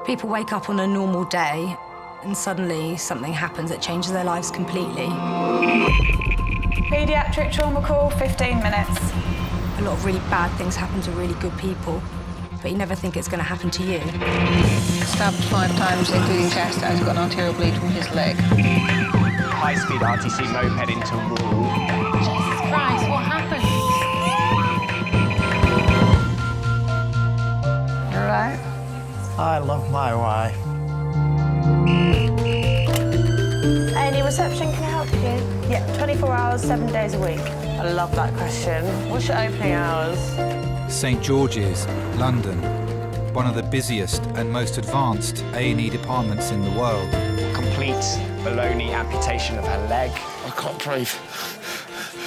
People wake up on a normal day and suddenly something happens that changes their lives completely. Pediatric trauma call, 15 minutes. A lot of really bad things happen to really good people, but you never think it's going to happen to you. Stabbed 5 times, including chest, and he's got an arterial bleed from his leg. High-speed RTC moped into wall. Jesus Christ, what happened? You all right? I love my wife. Any reception, can I help you? Yeah, 24 hours, 7 days a week. I love that question. What's your opening hours? St George's, London, one of the busiest and most advanced A&E departments in the world. Complete baloney amputation of her leg. I can't breathe.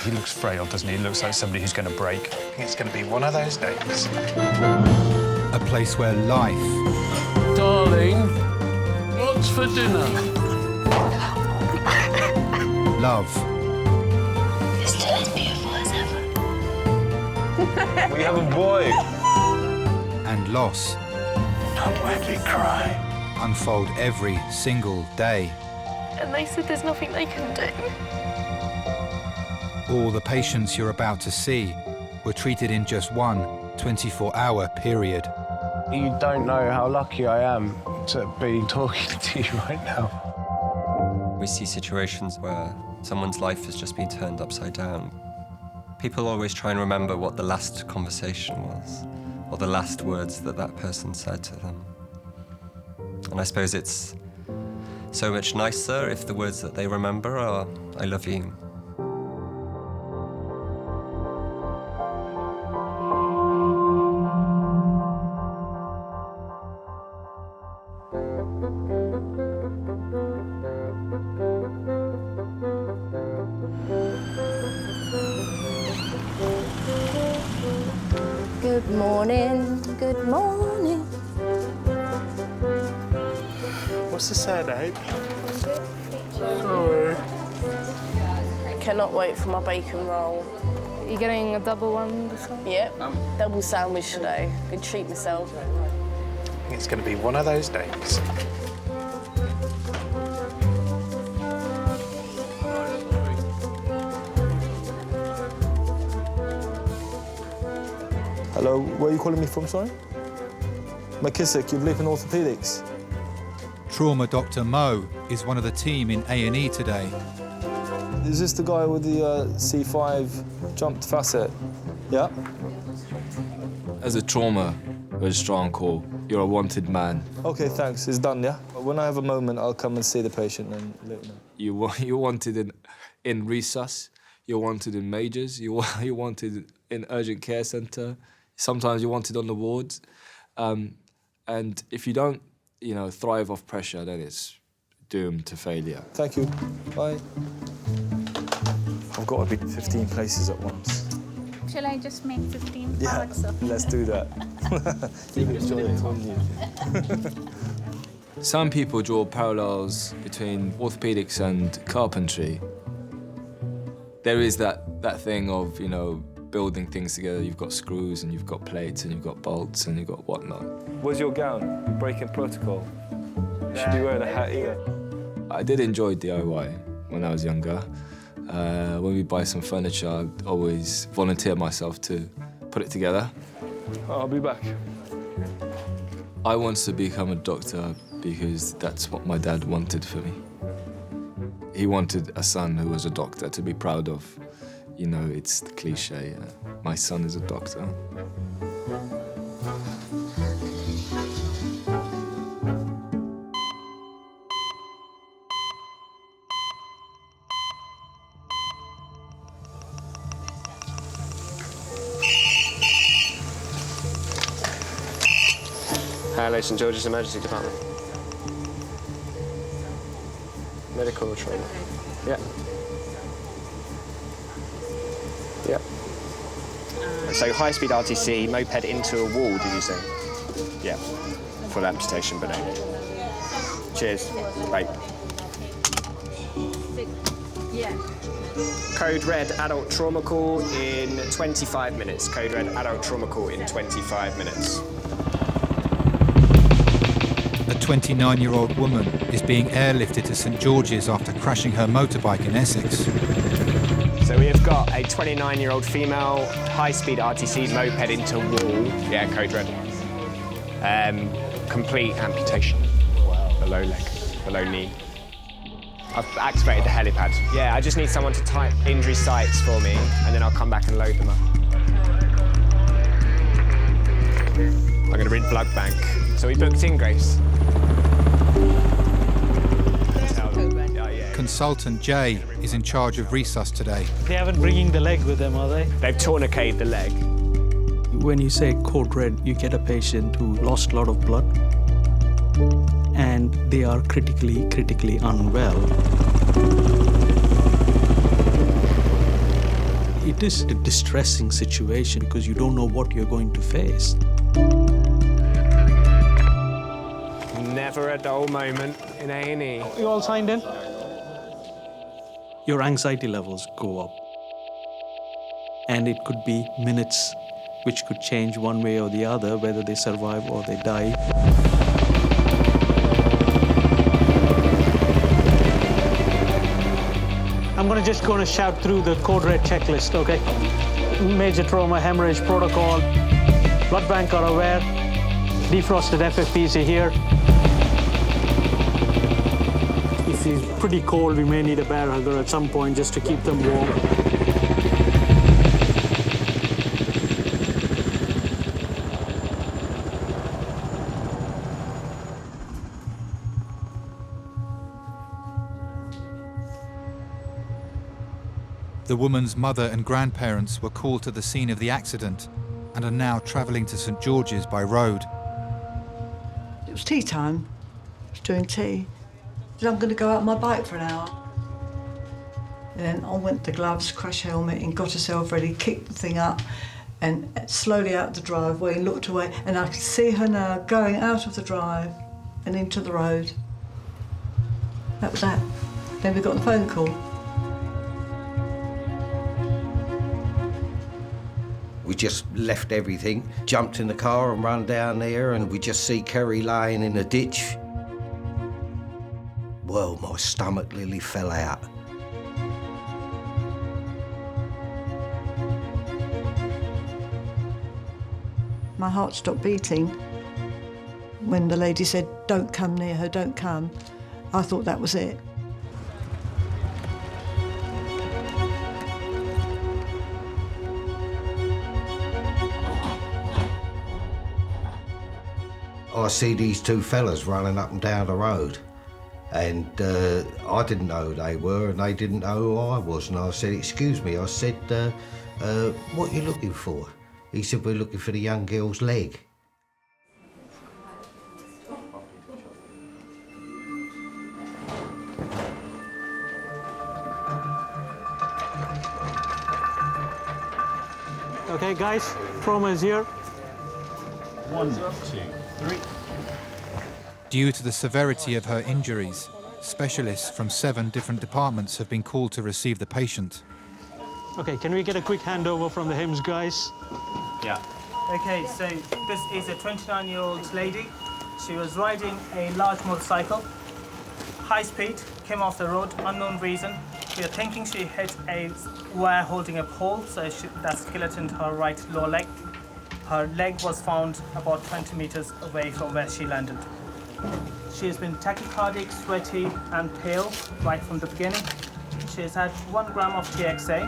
He looks frail, doesn't he? He looks like somebody who's going to break. I think it's going to be one of those days. A place where life... Darling, what's for dinner? Love... It's still as beautiful as ever. We have a boy. and loss Don't make me cry. unfold every single day. And they said there's nothing they can do. All the patients you're about to see were treated in just one 24-hour period. You don't know how lucky I am to be talking to you right now. We see situations where someone's life has just been turned upside down. People always try and remember what the last conversation was, or the last words that that person said to them. And I suppose it's so much nicer if the words that they remember are, "I love you." Good morning, good morning. What's the sad ape? Sorry. I cannot wait for my bacon roll. You getting a double one this one? Yep, double sandwich today. Good treat myself. I think it's going to be one of those days. Hello, where are you calling me from, sorry? McKissick, you believe in orthopedics? Trauma Dr. Mo is one of the team in A&E today. Is this the guy with the C5 jumped facet? Yeah? As a trauma registrar on call, you're a wanted man. OK, thanks. It's done, yeah? When I have a moment, I'll come and see the patient and let you know. You're wanted in resus, you're wanted in majors, you're wanted in urgent care centre. Sometimes you're wanted on the wards. And if you don't, thrive off pressure, then it's doomed to failure. Thank you. Bye. I've got to be 15 places at once. Shall I just make 15 Yeah, parts of let's do that. You enjoy it, won't you? Some people draw parallels between orthopedics and carpentry. There is that thing of, building things together. You've got screws and you've got plates and you've got bolts and you've got whatnot. Where's your gown? Breaking protocol. You should be wearing a hat either. I did enjoy DIY when I was younger. When we buy some furniture, I'd always volunteer myself to put it together. I'll be back. I wanted to become a doctor because that's what my dad wanted for me. He wanted a son who was a doctor to be proud of. It's the cliche, my son is a doctor. Hello, St George's Emergency Department. Medical trauma. Yeah. Yeah. So high-speed RTC, moped into a wall, did you say? Yeah. Full amputation below. Cheers. Bye. Yeah. Code red, adult trauma call in 25 minutes. Code red, adult trauma call in 25 minutes. A 29-year-old woman is being airlifted to St George's after crashing her motorbike in Essex. So we have got a 29-year-old female, high-speed RTC moped into wall. Yeah, code red. Complete amputation. Below leg, below knee. I've activated the helipad. Yeah, I just need someone to type injury sites for me, and then I'll come back and load them up. I'm going to read blood bank. So we booked in, Grace. Consultant Jay is in charge of resus today. They haven't bringing the leg with them, are they? They've tourniqueted the leg. When you say code red, you get a patient who lost a lot of blood and they are critically unwell. It is a distressing situation because you don't know what you're going to face. Never a dull moment in A&E. You all signed in? Your anxiety levels go up. And it could be minutes, which could change one way or the other, whether they survive or they die. I'm going to just going to shout through the code red checklist, okay? Major trauma, hemorrhage protocol, blood bank are aware, defrosted FFPs are here. If he's pretty cold, we may need a bear hugger at some point just to keep them warm. The woman's mother and grandparents were called to the scene of the accident and are now travelling to St George's by road. It was tea time. I was doing tea. I'm going to go out on my bike for an hour. And then on went the gloves, crash helmet, and got herself ready, kicked the thing up, and slowly out the driveway and looked away. And I could see her now going out of the drive and into the road. That was that. Then we got the phone call. We just left everything, jumped in the car and run down there, and we just see Kerry lying in a ditch. Well, my stomach nearly fell out. My heart stopped beating. When the lady said, "Don't come near her, don't come," I thought that was it. I see these two fellas running up and down the road, and I didn't know who they were, and they didn't know who I was. And I said, "Excuse me," I said, "What are you looking for?" He said, "We're looking for the young girl's leg." Okay, guys, trauma is here. 1, 2, 3. Due to the severity of her injuries, specialists from 7 different departments have been called to receive the patient. Okay, can we get a quick handover from the HIMSS guys? Yeah. Okay, so this is a 29-year-old lady. She was riding a large motorcycle, high speed, came off the road, unknown reason. We are thinking she hit a wire holding a pole, so that skeletoned her right lower leg. Her leg was found about 20 meters away from where she landed. She has been tachycardic, sweaty, and pale right from the beginning. She has had 1 gram of TXA.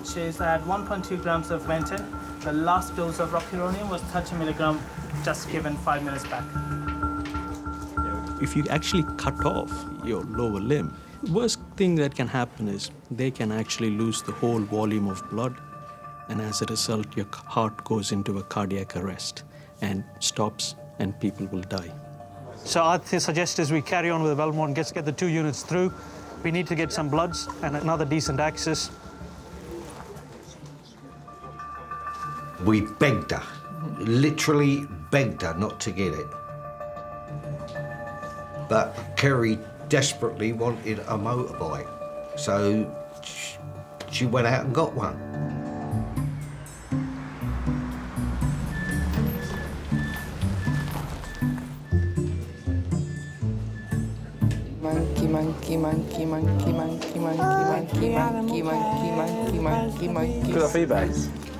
She has had 1.2 grams of Ventin. The last dose of rocuronium was 30 milligram, just given 5 minutes back. If you actually cut off your lower limb, the worst thing that can happen is they can actually lose the whole volume of blood, and as a result, your heart goes into a cardiac arrest and stops, and people will die. So I suggest is we carry on with the Belmont, get the 2 units through. We need to get some bloods and another decent access. We begged her, literally begged her not to get it. But Kerry desperately wanted a motorbike, so she went out and got one. monkey, monkey, monkey, monkey, monkey, monkey, monkey, monkey, monkey, monkey, monkey. Good off eBay.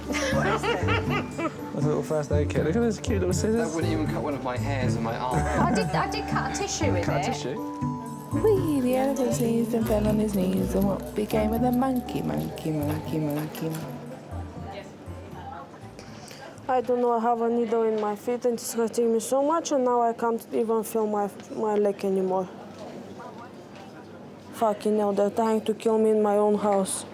That's a little first aid kit. Look at those cute little scissors. That wouldn't even cut one of my hairs in my arm. I did cut a tissue with Cut a it. tissue. Wee, the elephant sneezed and fell on his knees, and what became of the monkey, monkey, monkey, monkey? I don't know, I have a needle in my feet and it's hurting me so much, and now I can't even feel my leg anymore. Fucking hell, they're trying to kill me in my own house.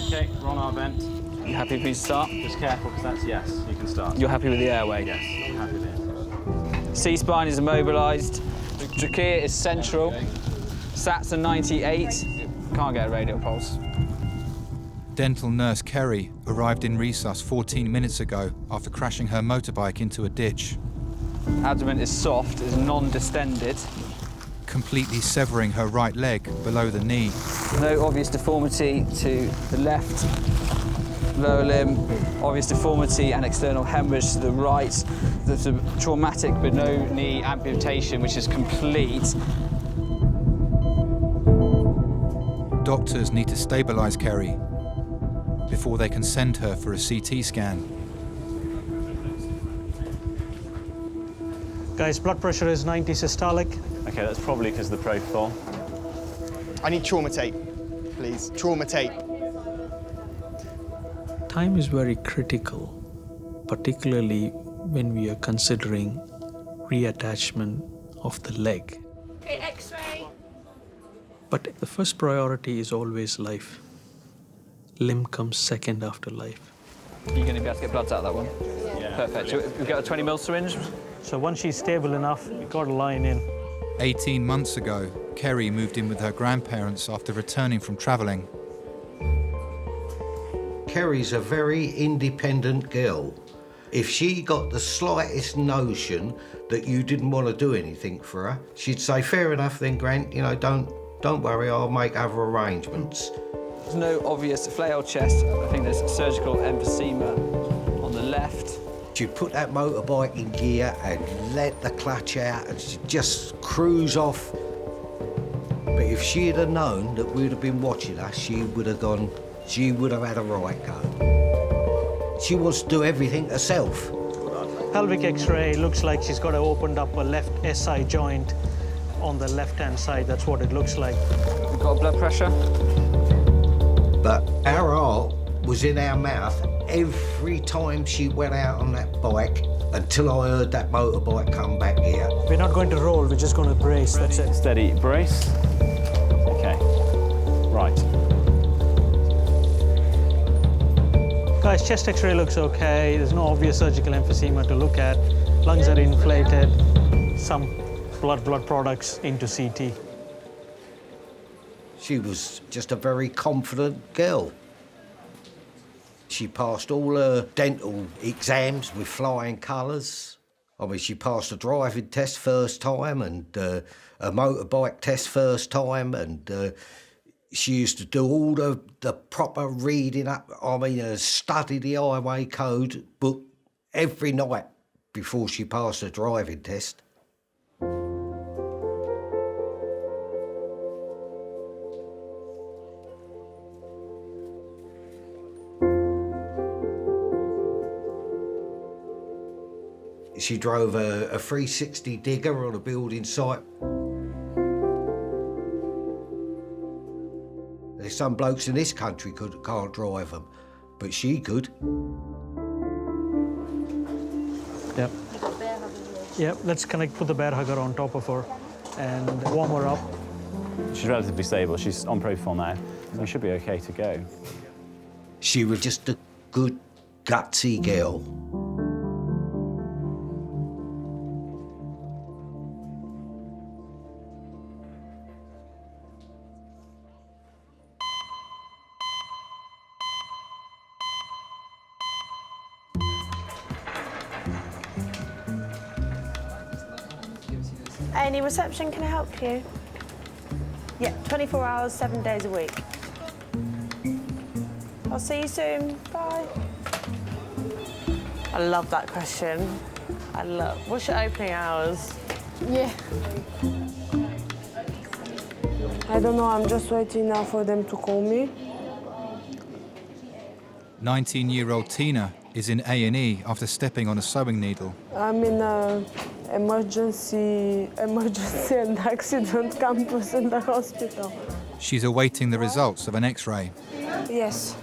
Okay, we're on our vent. You happy for me to start? Just careful, because that's yes, you can start. You're happy with the airway? Yes, I'm happy with it. C-spine is immobilised. Trachea is central. Sats are 98. Can't get a radial pulse. Dental nurse Kerry arrived in resus 14 minutes ago after crashing her motorbike into a ditch. Abdomen is soft, is non-distended. Completely severing her right leg below the knee. No obvious deformity to the left lower limb. Obvious deformity and external hemorrhage to the right. There's a traumatic but no knee amputation, which is complete. Doctors need to stabilise Kerry before they can send her for a CT scan. Guys, blood pressure is 90 systolic. Okay, that's probably because of the propofol. I need trauma tape, please. Trauma tape. Time is very critical, particularly when we are considering reattachment of the leg. Okay, X-ray. But the first priority is always life. Limb comes second after life. You're going to be able to get bloods out of that one? Yeah. Perfect. So we've got a 20 ml syringe. So once she's stable enough, we've got a line in. 18 months ago, Kerry moved in with her grandparents after returning from travelling. Kerry's a very independent girl. If she got the slightest notion that you didn't want to do anything for her, she'd say, fair enough then, Grant, you know, don't worry, I'll make other arrangements. There's no obvious flail chest. I think there's surgical emphysema on the left. She'd put that motorbike in gear and let the clutch out and she'd just cruise off. But if she'd have known that we'd have been watching us, she would have had a right go. She wants to do everything herself. Pelvic X-ray looks like she's got opened up a left SI joint on the left-hand side. That's what it looks like. We've got blood pressure. But our heart was in our mouth every time she went out on that bike until I heard that motorbike come back here. We're not going to roll, we're just going to brace, that's it. Steady, brace. Okay, right. Guys, chest X-ray looks okay. There's no obvious surgical emphysema to look at. Lungs are inflated. Some blood products into CT. She was just a very confident girl. She passed all her dental exams with flying colours. I mean, she passed a driving test first time and a motorbike test first time, and she used to do all the proper reading up. I mean, study the highway code book every night before she passed the driving test. She drove a 360 digger on a building site. There's some blokes in this country can't drive them, but she could. Yep. Yep, let's put the bear hugger on top of her and warm her up. She's relatively stable. She's on propofol now. So we should be okay to go. She was just a good, gutsy girl. Any reception, can I help you? Yeah, 24 hours, 7 days a week. I'll see you soon. Bye. I love that question. I love. What's your opening hours? Yeah. I don't know, I'm just waiting now for them to call me. 19-year-old Tina is in A&E after stepping on a sewing needle. I'm in a emergency and accident campus in the hospital. She's awaiting the results of an X-ray. Yes,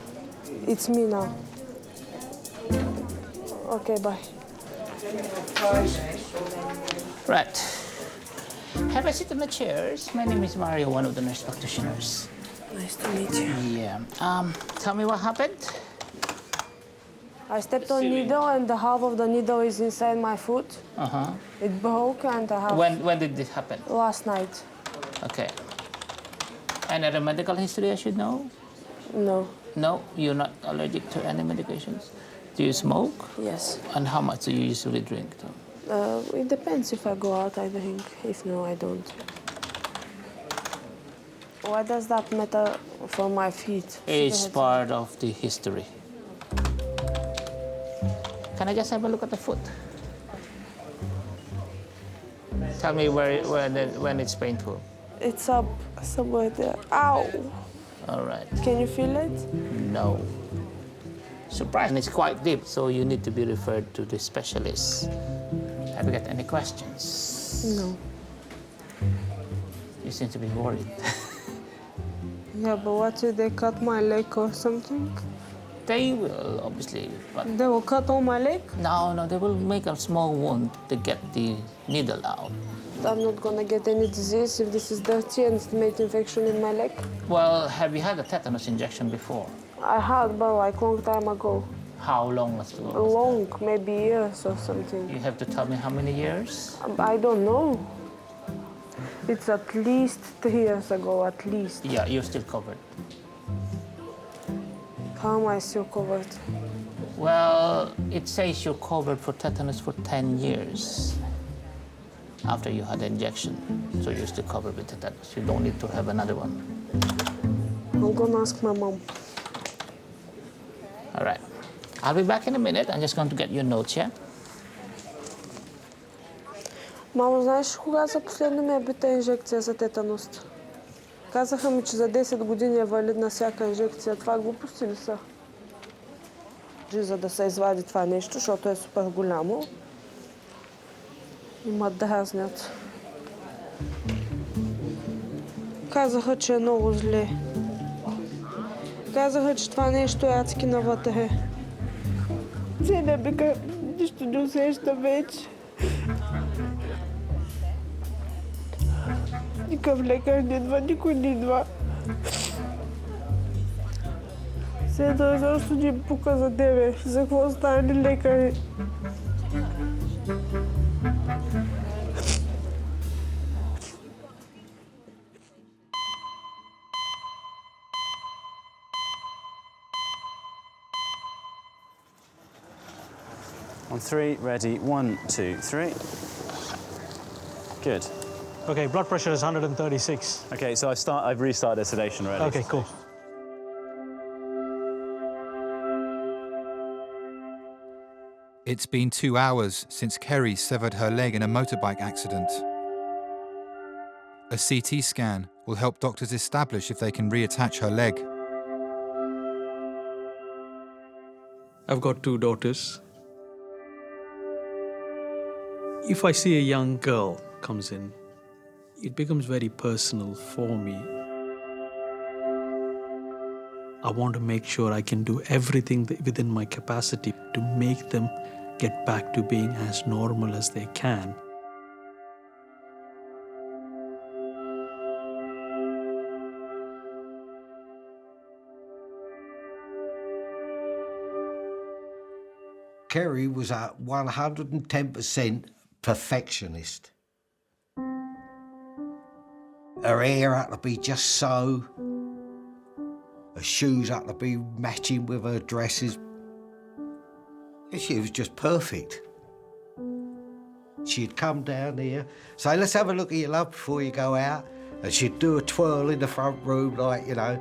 it's me now. Okay, bye. Right. Have a seat in the chairs. My name is Mario, one of the nurse practitioners. Nice to meet you. Yeah. Tell me what happened. I stepped on needle and the half of the needle is inside my foot. Uh-huh. It broke and I have... When did this happen? Last night. Okay. Any other medical history I should know? No. No? You're not allergic to any medications? Do you smoke? Yes. And how much do you usually drink? It depends. If I go out, I drink. If no, I don't. Why does that matter for my feet? It's part of the history. Can I just have a look at the foot? Tell me when it's painful. It's up somewhere there. Ow! All right. Can you feel it? No. Surprising, it's quite deep, so you need to be referred to the specialist. Have you got any questions? No. You seem to be worried. Yeah, but what if they cut my leg or something? They will, obviously. But they will cut all my leg? No, they will make a small wound to get the needle out. I'm not gonna get any disease if this is dirty and it made infection in my leg? Well, have you had a tetanus injection before? I had, but like long time ago. How long was it? Long, maybe years or something. You have to tell me how many years? I don't know. It's at least 3 years ago, at least. Yeah, you're still covered. How am I still covered? Well, it says you're covered for tetanus for 10 years after you had the injection. So you're still covered with tetanus. You don't need to have another one. I'm gonna ask my mom. All right. I'll be back in a minute. I'm just going to get your notes, yeah? Мамо, знаеш кога за последно ми е бита инжекция за тетанус? Казаха ми, че за 10 години е валидна всяка инжекция. Това глупости ли са? За да се извади това нещо, защото е супер голямо. И ма дразнят. Казаха, че е много зле. Казаха, че това нещо е адски навътре. Целия бика нищо не усеща вече. Никакъв лекар не идва, никой не идва. Седа изобщо ни пука за тебе. За какво стане лекари? On 3, ready, 1, 2, 3. Good. Okay, blood pressure is 136. Okay, so I've restarted sedation already. Okay, cool. It's been 2 hours since Kerry severed her leg in a motorbike accident. A CT scan will help doctors establish if they can reattach her leg. I've got 2 daughters. If I see a young girl comes in, it becomes very personal for me. I want to make sure I can do everything within my capacity to make them get back to being as normal as they can. Kerry was a 110% perfectionist. Her hair had to be just so. Her shoes had to be matching with her dresses. She was just perfect. She'd come down here, say, let's have a look at your love before you go out. And she'd do a twirl in the front room, like, you know.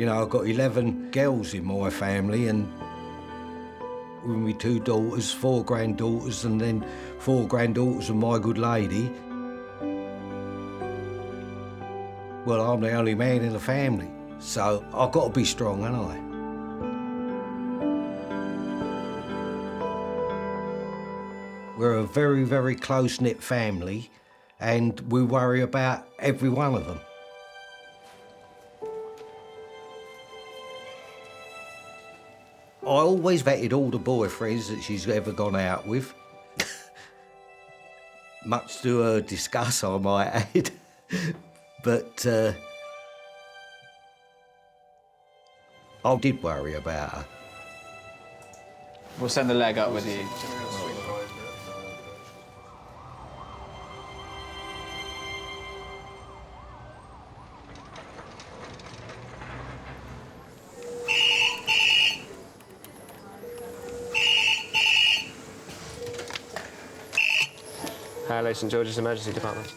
You know, I've got 11 girls in my family, and with my 2 daughters, 4 granddaughters, and then 4 granddaughters of my good lady. Well, I'm the only man in the family, so I've got to be strong, haven't I? We're a very, very close-knit family, and we worry about every one of them. I always vetted all the boyfriends that she's ever gone out with. Much to her disgust, I might add. But I did worry about her. We'll send the leg up with you. Hello, St George's Emergency Department.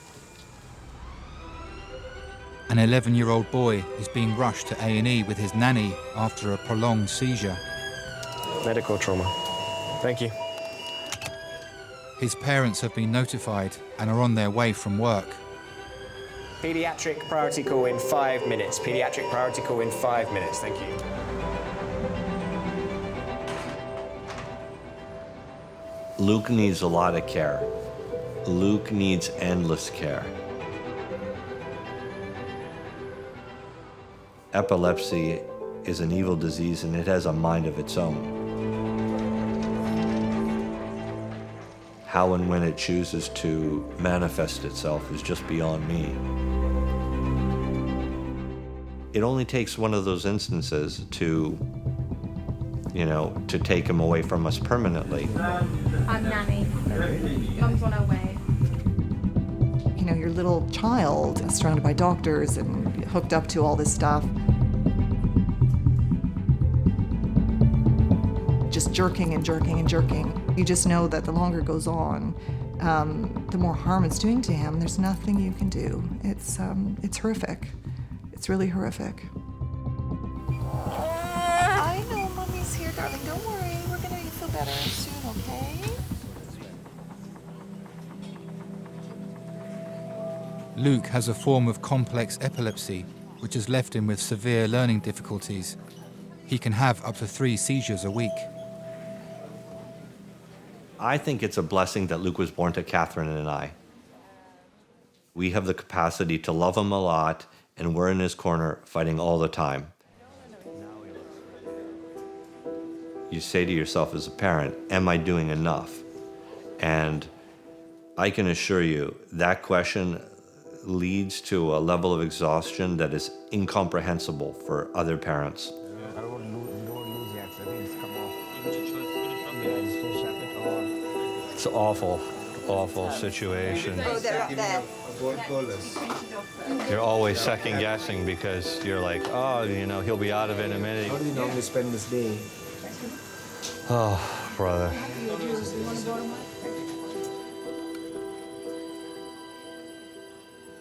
An 11-year-old boy is being rushed to A&E with his nanny after a prolonged seizure. Medical trauma. Thank you. His parents have been notified and are on their way from work. Pediatric priority call in 5 minutes. Pediatric priority call in 5 minutes. Thank you. Luke needs a lot of care. Luke needs endless care. Epilepsy is an evil disease, and it has a mind of its own. How and when it chooses to manifest itself is just beyond me. It only takes one of those instances to, to take him away from us permanently. I'm Nanny. Mum's on her way. You know, your little child surrounded by doctors and hooked up to all this stuff. Just jerking and jerking and jerking. You just know that the longer it goes on, the more harm it's doing to him. There's nothing you can do. It's horrific. It's really horrific. I know Mommy's here, darling. Don't worry. We're gonna feel better soon, okay? Luke has a form of complex epilepsy, which has left him with severe learning difficulties. He can have up to 3 seizures a week. I think it's a blessing that Luke was born to Catherine and I. We have the capacity to love him a lot, and we're in his corner fighting all the time. You say to yourself as a parent, am I doing enough? And I can assure you that question leads to a level of exhaustion that is incomprehensible for other parents. It's an awful, awful situation. Oh, they're up there. You're always second guessing because you're like, oh, he'll be out of it in a minute. How do you normally spend this day? Oh, brother.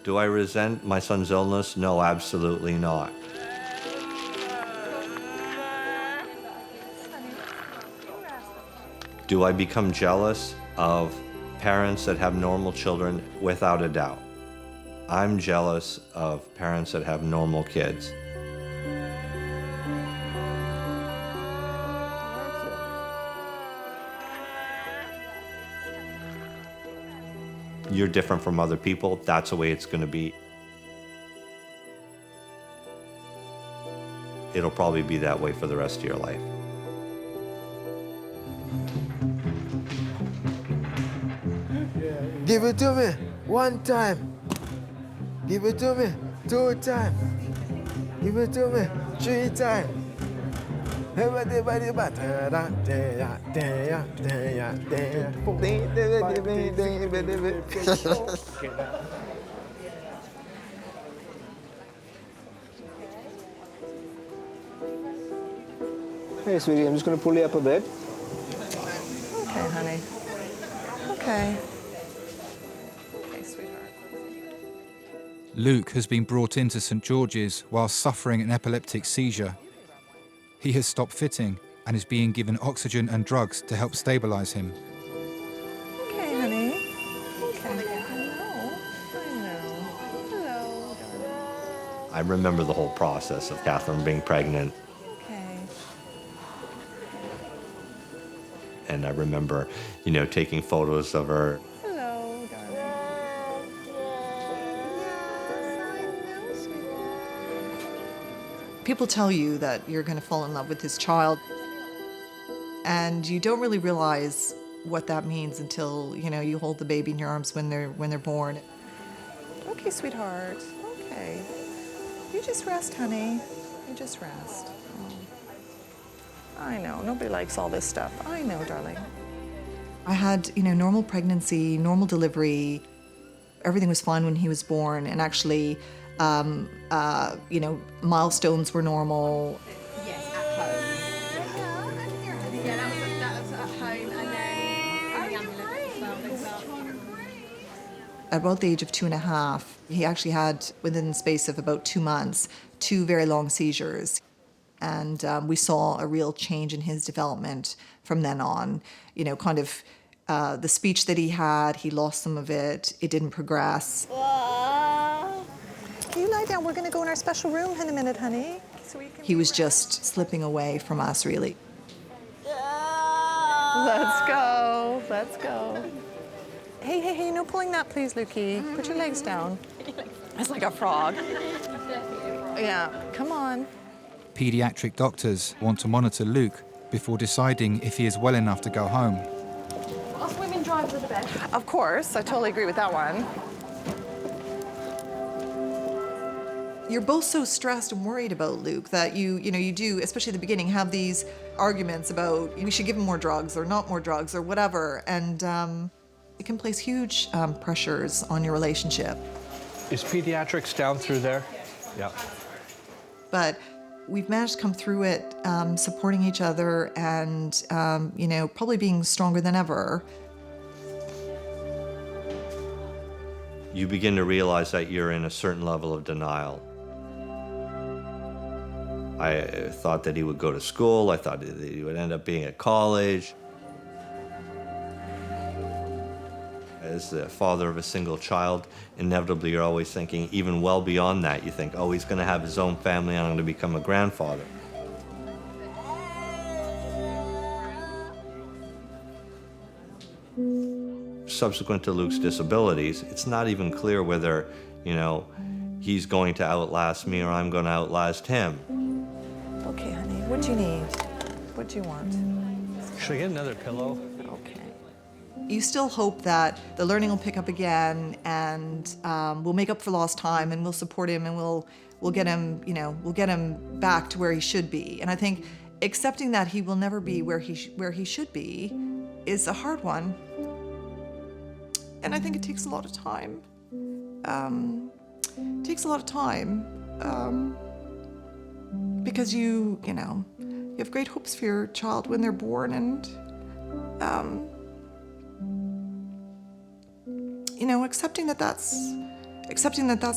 Do I resent my son's illness? No, absolutely not. Do I become jealous of parents that have normal children? Without a doubt. I'm jealous of parents that have normal kids. You're different from other people. That's the way it's going to be. It'll probably be that way for the rest of your life. Give it to me 1 time. Give it to me 2 times. Give it to me 3 times. Hey, sweetie, I'm just going to pull you up a bit. Okay, honey. Okay. Okay, sweetheart. Luke has been brought into St George's while suffering an epileptic seizure. He has stopped fitting and is being given oxygen and drugs to help stabilise him. Okay, honey. Okay. Hello. I remember the whole process of Catherine being pregnant. Okay. And I remember, you know, taking photos of her. Hello, darling. People tell you that you're going to fall in love with this child, and you don't really realize what that means until, you know, you hold the baby in your arms when they're born. Okay, sweetheart. Okay. You just rest, honey. You just rest. Oh. I know, nobody likes all this stuff. I know, darling. I had, you know, normal pregnancy, normal delivery. Everything was fine when he was born, and actually, you know, milestones were normal. Yes, at home. Yeah, that was at home, and then the ambulance as well. At about the age of 2.5, he actually had, within the space of about 2 months, 2 very long seizures. And we saw a real change in his development from then on. You know, kind of the speech that he had, he lost some of it. It didn't progress. You lie down. We're going to go in our special room in a minute, honey. So he was just slipping away from us, really. Let's go. Let's go. Hey, no pulling that, please, Lukey. Put your legs down. That's like a frog. Yeah, come on. Pediatric doctors want to monitor Luke before deciding if he is well enough to go home. Us women drive to the bed. Of course, I totally agree with that one. You're both so stressed and worried about Luke that you do, especially at the beginning, have these arguments about we should give him more drugs or not more drugs or whatever, and it can place huge pressures on your relationship. Is Pediatrics down through there? Yeah. But we've managed to come through it, supporting each other and, you know, probably being stronger than ever. You begin to realize that you're in a certain level of denial. I thought that he would go to school. I thought that he would end up being at college. As the father of a single child, inevitably you're always thinking, even well beyond that, you think, oh, he's going to have his own family and I'm going to become a grandfather. Subsequent to Luke's disabilities, it's not even clear whether, you know, he's going to outlast me or I'm going to outlast him. Okay, honey, what do you need? What do you want? Should I get another pillow? Okay. You still hope that the learning will pick up again, and we'll make up for lost time, and we'll support him, and we'll get him, you know, we'll get him back to where he should be. And I think accepting that he will never be where he should be is a hard one. And I think it takes a lot of time. It takes a lot of time because you have great hopes for your child when they're born, and you know, accepting that that's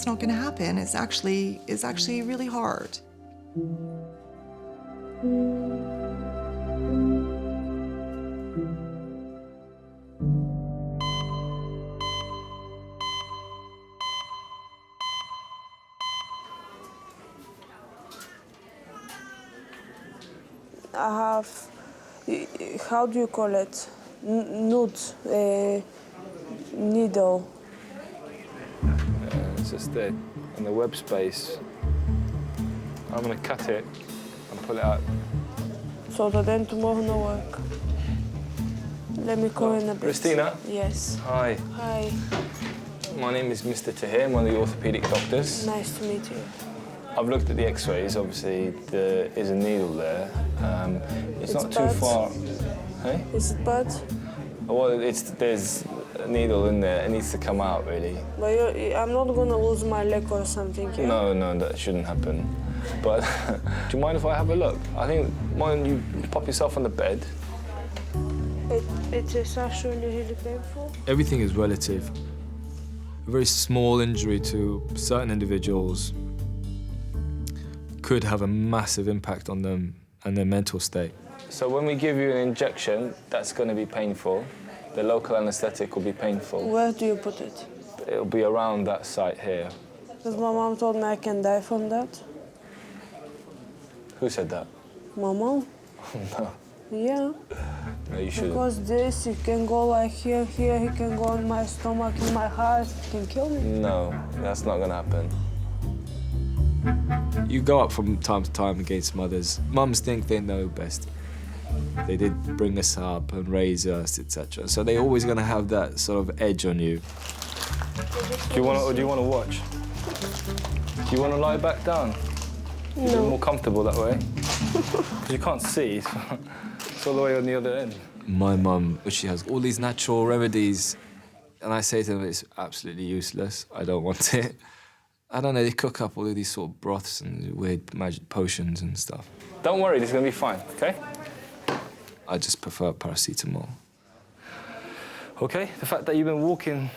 not going to happen is actually really hard. I have, how do you call it? Nude, needle. It's just there in the web space. I'm going to cut it and pull it out. So that then tomorrow no work. Let me call in a bit. Christina? Yes. Hi. Hi. My name is Mr. Tahir. I'm one of the orthopedic doctors. Nice to meet you. I've looked at the x-rays. Obviously, there is a needle there. It's not too bad. far. Hey? Is it bad? Well, there's a needle in there. It needs to come out, really. But I'm not gonna lose my leg or something, yeah? No, that shouldn't happen. But do you mind if I have a look? I think, why don't you pop yourself on the bed? It is actually really painful. Everything is relative. a very small injury to certain individuals could have a massive impact on them and their mental state. So when we give you an injection, that's going to be painful. The local anesthetic will be painful. Where do you put it? It'll be around that site here. Because my mom told me I can die from that. Who said that? My mom? No. Yeah. No, you shouldn't. Because this, it can go like here, he can go in my stomach, in my heart, it can kill me. No, that's not going to happen. You go up from time to time against mothers. Mums think they know best. They did bring us up and raise us, etc. So they're always going to have that sort of edge on you. Do you want to watch? Do you want to lie back down? No. Is it more comfortable that way? Because you can't see. It's all the way on the other end. My mum, she has all these natural remedies, and I say to them, it's absolutely useless. I don't want it. I don't know, they cook up all of these sort of broths and weird magic potions and stuff. Don't worry, this is going to be fine, OK? I just prefer paracetamol. OK? The fact that you've been walking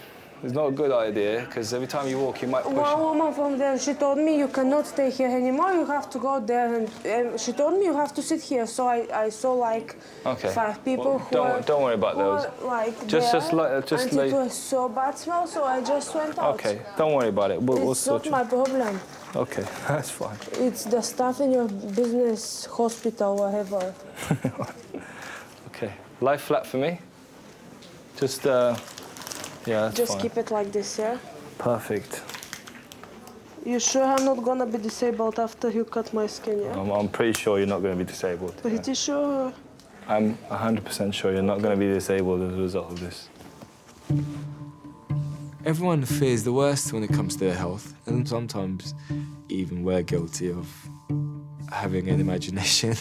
is not a good idea, because every time you walk, you might push. One woman from there, she told me you cannot stay here anymore, you have to go there, and she told me you have to sit here. So I saw like 5 people who don't worry about those. Like just and lay. it was so bad smell, so I just went out. OK, don't worry about it. We'll It's sort not my problem. OK, that's fine. It's the stuff in your business, hospital, whatever. OK, lie flat for me. Just, yeah, that's Just fine. keep it like this, yeah? Perfect. You sure I'm not gonna be disabled after you cut my skin, yeah? I'm pretty sure you're not going to be disabled. Pretty sure. I'm 100% sure you're not going to be disabled as a result of this. Everyone fears the worst when it comes to their health, and sometimes even we're guilty of having an imagination.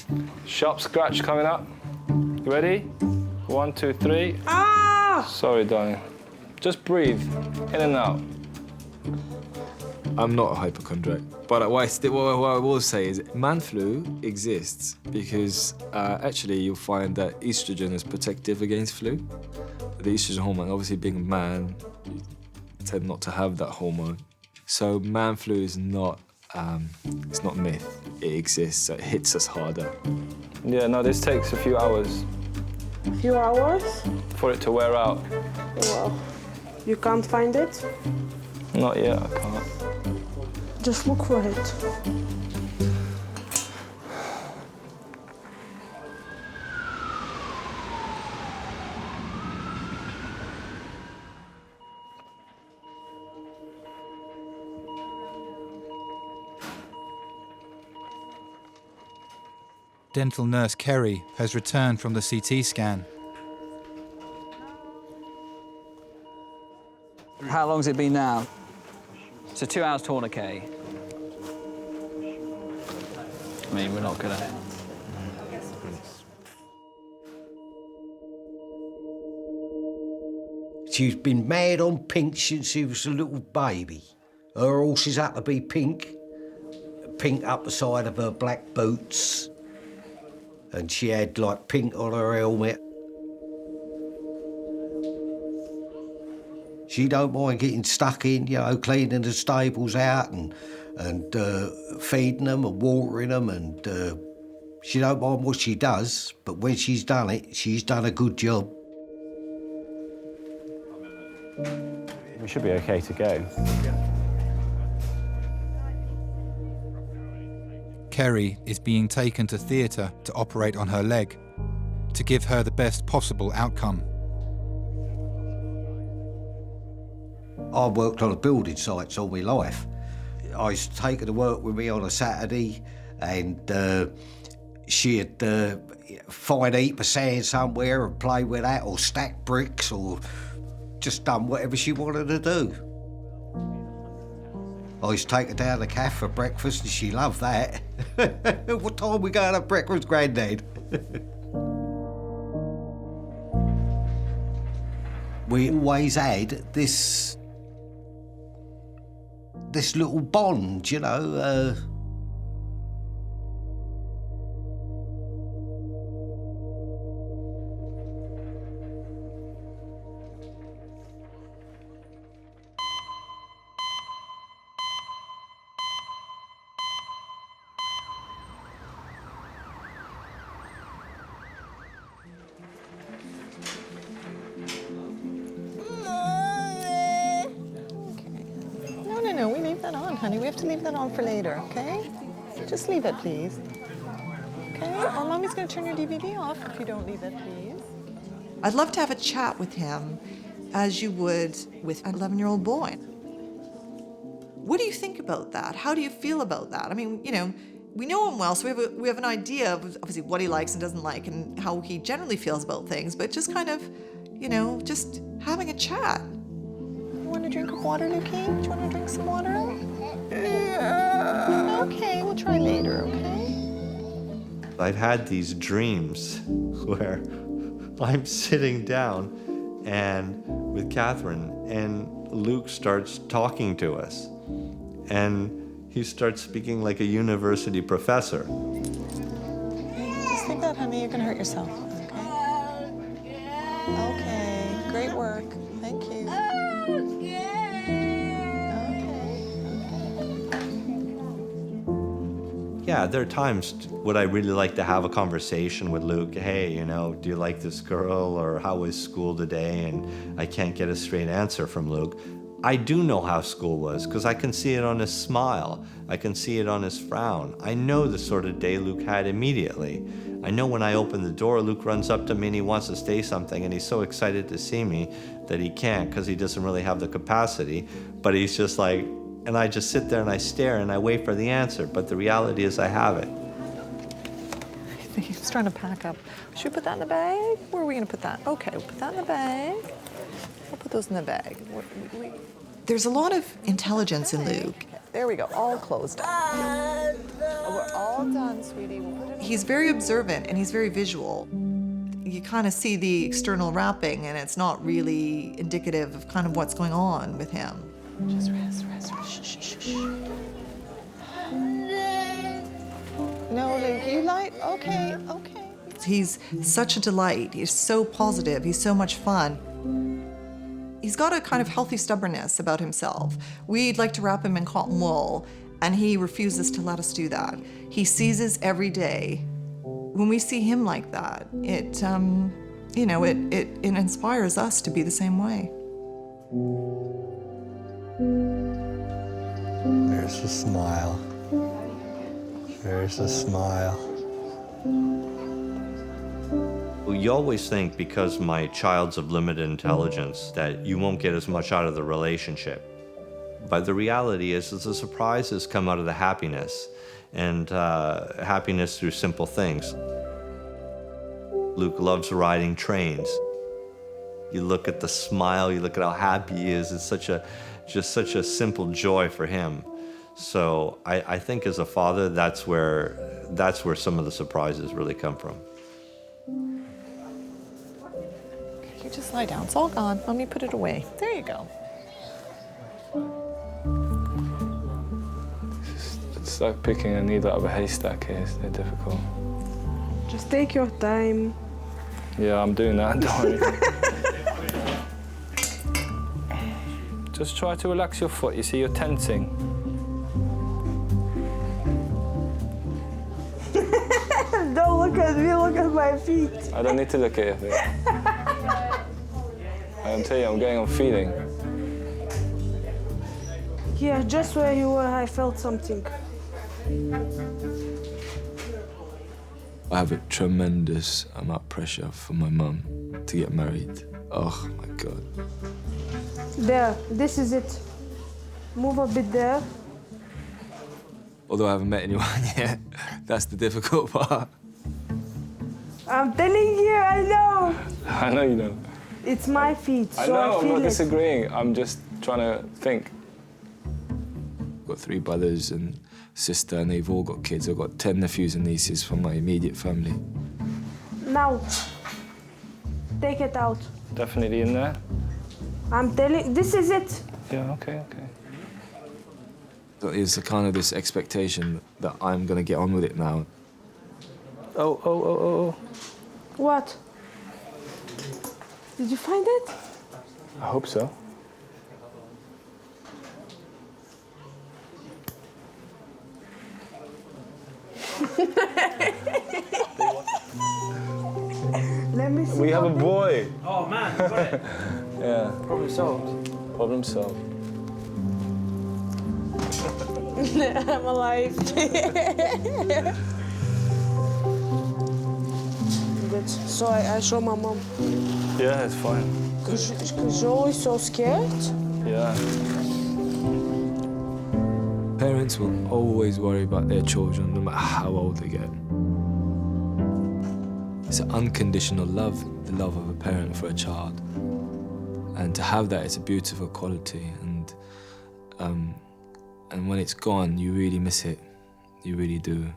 Sharp scratch coming up. You ready? 1, 2, 3. Ah! Sorry, darling. Just breathe in and out. I'm not a hypochondriac, but what I will say is man flu exists because actually you'll find that estrogen is protective against flu. The estrogen hormone, obviously being a man, you tend not to have that hormone. So man flu is not, it's not myth. It exists, so it hits us harder. Yeah, no, this takes a few hours. A few hours? For it to wear out. Well, you can't find it? Not yet, I can't. Just look for it. Dental nurse Kerry has returned from the CT scan. How long's it been now? So 2 hours tourniquet. I mean, we're not gonna... She's been mad on pink since she was a little baby. Her horses had to be pink. Pink up the side of her black boots. And she had, like, pink on her helmet. She don't mind getting stuck in, you know, cleaning the stables out and feeding them and watering them, and she don't mind what she does, but when she's done it, she's done a good job. We should be okay to go. Kerry is being taken to theatre to operate on her leg, to give her the best possible outcome. I worked on a building sites all my life. I used to take her to work with me on a Saturday, and she'd find a heap of sand somewhere and play with that, or stack bricks, or just done whatever she wanted to do. I used to take her down to the cafe for breakfast, and she loved that. What time we going to breakfast, Grandad? We always had this little bond, you know. no, we leave that on, honey. We have to leave that on for later, okay? Just leave it, please. Okay? Or Mommy's going to turn your DVD off if you don't leave it, please. I'd love to have a chat with him as you would with an 11-year-old boy. What do you think about that? How do you feel about that? I mean, you know, we know him well, so we have an idea of obviously what he likes and doesn't like and how he generally feels about things, but just kind of, you know, just having a chat. You want a drink of water, Lukey? Do you want to drink some water? Okay, we'll try later, okay? I've had these dreams where I'm sitting down and with Catherine, and Luke starts talking to us, and he starts speaking like a university professor. Just leave that, honey. You're going to hurt yourself, okay? Okay, great work. Thank you. Yeah, there are times would I really like to have a conversation with Luke. Hey, you know, do you like this girl, or how was school today? And I can't get a straight answer from Luke. I do know how school was because I can see it on his smile. I can see it on his frown. I know the sort of day Luke had immediately. I know when I open the door, Luke runs up to me and he wants to say something, and he's so excited to see me that he can't because he doesn't really have the capacity. But he's just like, and I just sit there and I stare and I wait for the answer. But the reality is I have it. He's trying to pack up. Should we put that in the bag? Where are we going to put that? Okay, we'll put that in the bag. We'll put those in the bag. There's a lot of intelligence in Luke. There we go, all closed up. We're all done, sweetie. We'll put it He's very observant and he's very visual. You kind of see the external wrapping, and it's not really indicative of kind of what's going on with him. Just rest. Shh, shh, shh, shh. No, Luke, you light? Okay. He's such a delight. He's so positive. He's so much fun. He's got a kind of healthy stubbornness about himself. We'd like to wrap him in cotton wool, and he refuses to let us do that. He seizes every day. When we see him like that, it inspires us to be the same way. There's a smile. There's a smile. Well, you always think because my child's of limited intelligence that you won't get as much out of the relationship. But the reality is the surprises come out of the happiness, and happiness through simple things. Luke loves riding trains. You look at the smile, you look at how happy he is. It's just such a simple joy for him. So I think as a father, that's where some of the surprises really come from. You just lie down. It's all gone. Let me put it away. There you go. It's like picking a needle out of a haystack here. They're difficult. Just take your time. Yeah, I'm doing that, don't worry. Just try to relax your foot. You see, you're tensing. Don't look at me, look at my feet. I don't need to look at your feet. I'm telling you, I'm going on feeling. Yeah, just where you were, I felt something. I have a tremendous amount of pressure for my mum to get married. Oh my God. There, this is it. Move a bit there. Although I haven't met anyone yet, that's the difficult part. I'm telling you, I know. I know you know. It's my feet, so I know, I'm feel not it. disagreeing. I'm just trying to think. I've got 3 brothers and sister, and they've all got kids. I've got 10 nephews and nieces from my immediate family. Now, take it out. Definitely in there? I'm telling, this is it. Yeah, okay. So it's a kind of this expectation that I'm gonna get on with it now. Oh. What? Did you find it? I hope so. Let me see. We have a boy. Oh man, you got it. Yeah. Problem solved. Problem solved. I'm alive. Good. So I show my mom. Yeah, it's fine. Because Joe is so scared. Yeah. Parents will always worry about their children, no matter how old they get. It's an unconditional love, the love of a parent for a child. And to have that is a beautiful quality. And when it's gone, you really miss it. You really do.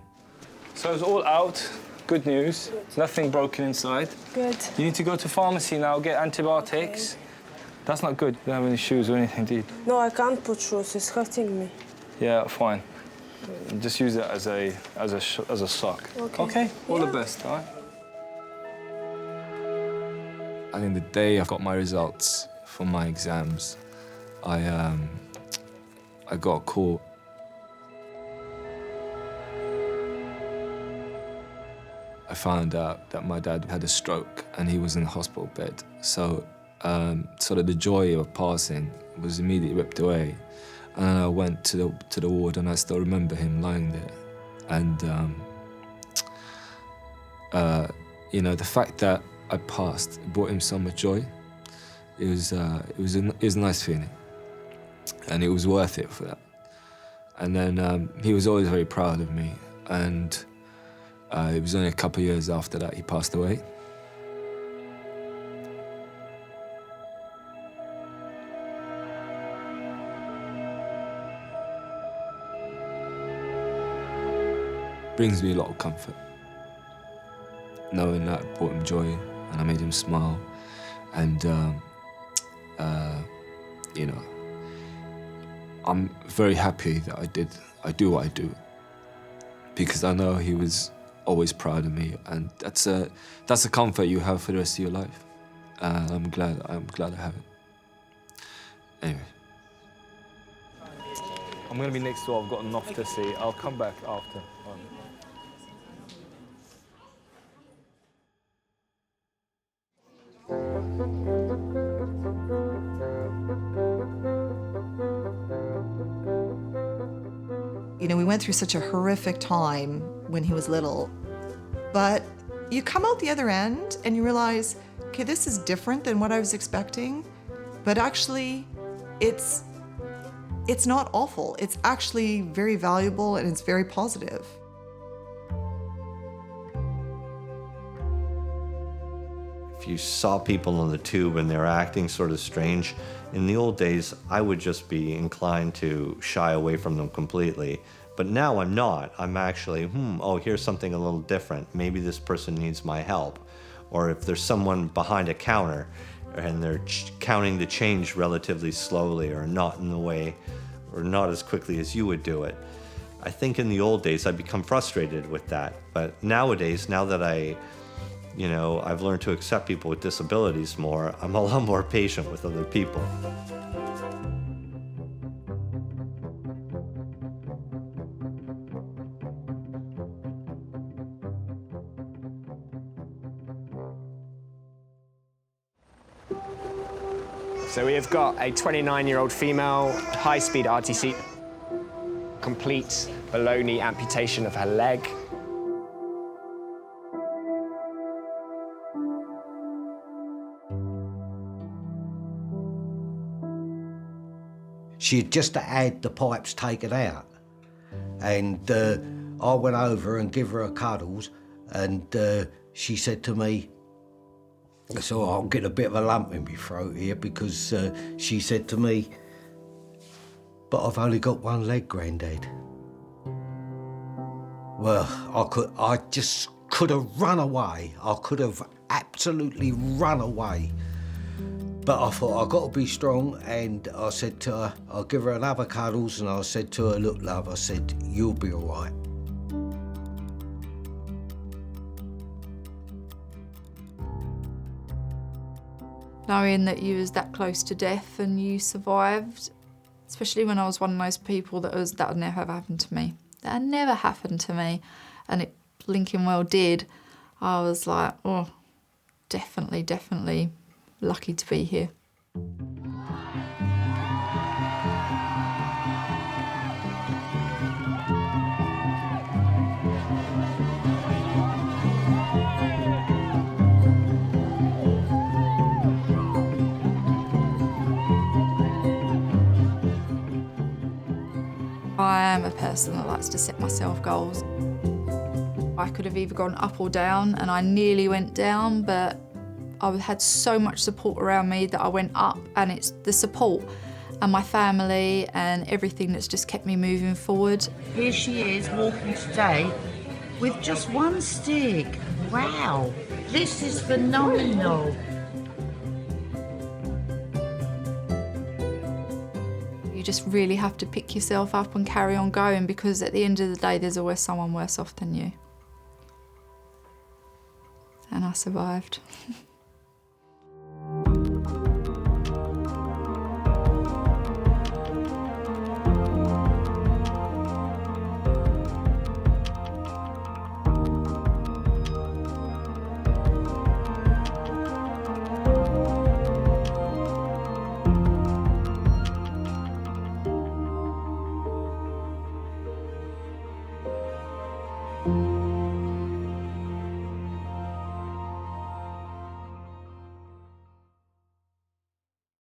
So it's all out. Good news. Nothing broken inside. Good. You need to go to pharmacy now, get antibiotics. That's not good. You don't have any shoes or anything, do you? No, I can't put shoes. It's hurting me. Yeah, fine. Just use it as a sock. Okay. All the best, all right? I think the day I got my results from my exams, I got a call. I found out that my dad had a stroke and he was in the hospital bed. So sort of the joy of passing was immediately ripped away. And I went to the ward and I still remember him lying there. And you know, the fact that I passed brought him so much joy. It was a nice feeling, and it was worth it for that. And then he was always very proud of me, and it was only a couple of years after that he passed away. Brings me a lot of comfort, knowing that I brought him joy and I made him smile, and you know, I'm very happy that I do what I do, because I know he was always proud of me, and that's a comfort you have for the rest of your life. I'm glad I have it. Anyway. I'm gonna be next door. I've got enough to see. I'll come back after. You know, we went through such a horrific time when he was little, but you come out the other end and you realize, okay, this is different than what I was expecting, but actually it's not awful. It's actually very valuable and it's very positive. If you saw people on the tube and they're acting sort of strange, in the old days, I would just be inclined to shy away from them completely. But now I'm not. I'm actually, oh, here's something a little different. Maybe this person needs my help. Or if there's someone behind a counter and they're counting the change relatively slowly or not in the way, or not as quickly as you would do it. I think in the old days, I'd become frustrated with that. But nowadays, now that I've learned to accept people with disabilities more, I'm a lot more patient with other people. So we have got a 29-year-old female, high-speed RTC, complete below-knee amputation of her leg. She had just had the pipes taken out, and I went over and gave her a cuddles, and she said to me, so I'm getting a bit of a lump in my throat here, because she said to me, but I've only got one leg, Grandad. Well, I just could have run away. I could have absolutely run away. But I thought, I've got to be strong, and I said to her, I'll give her another cuddles, and I said to her, look, love, I said, you'll be all right. Knowing that you was that close to death and you survived, especially when I was one of those people that would never have happened to me. That never happened to me, and it blinking well did. I was like, oh, definitely lucky to be here. I am a person that likes to set myself goals. I could have either gone up or down, and I nearly went down, but I had so much support around me that I went up, and it's the support and my family and everything that's just kept me moving forward. Here she is walking today with just one stick. Wow, this is phenomenal. You just really have to pick yourself up and carry on going, because at the end of the day, there's always someone worse off than you. And I survived.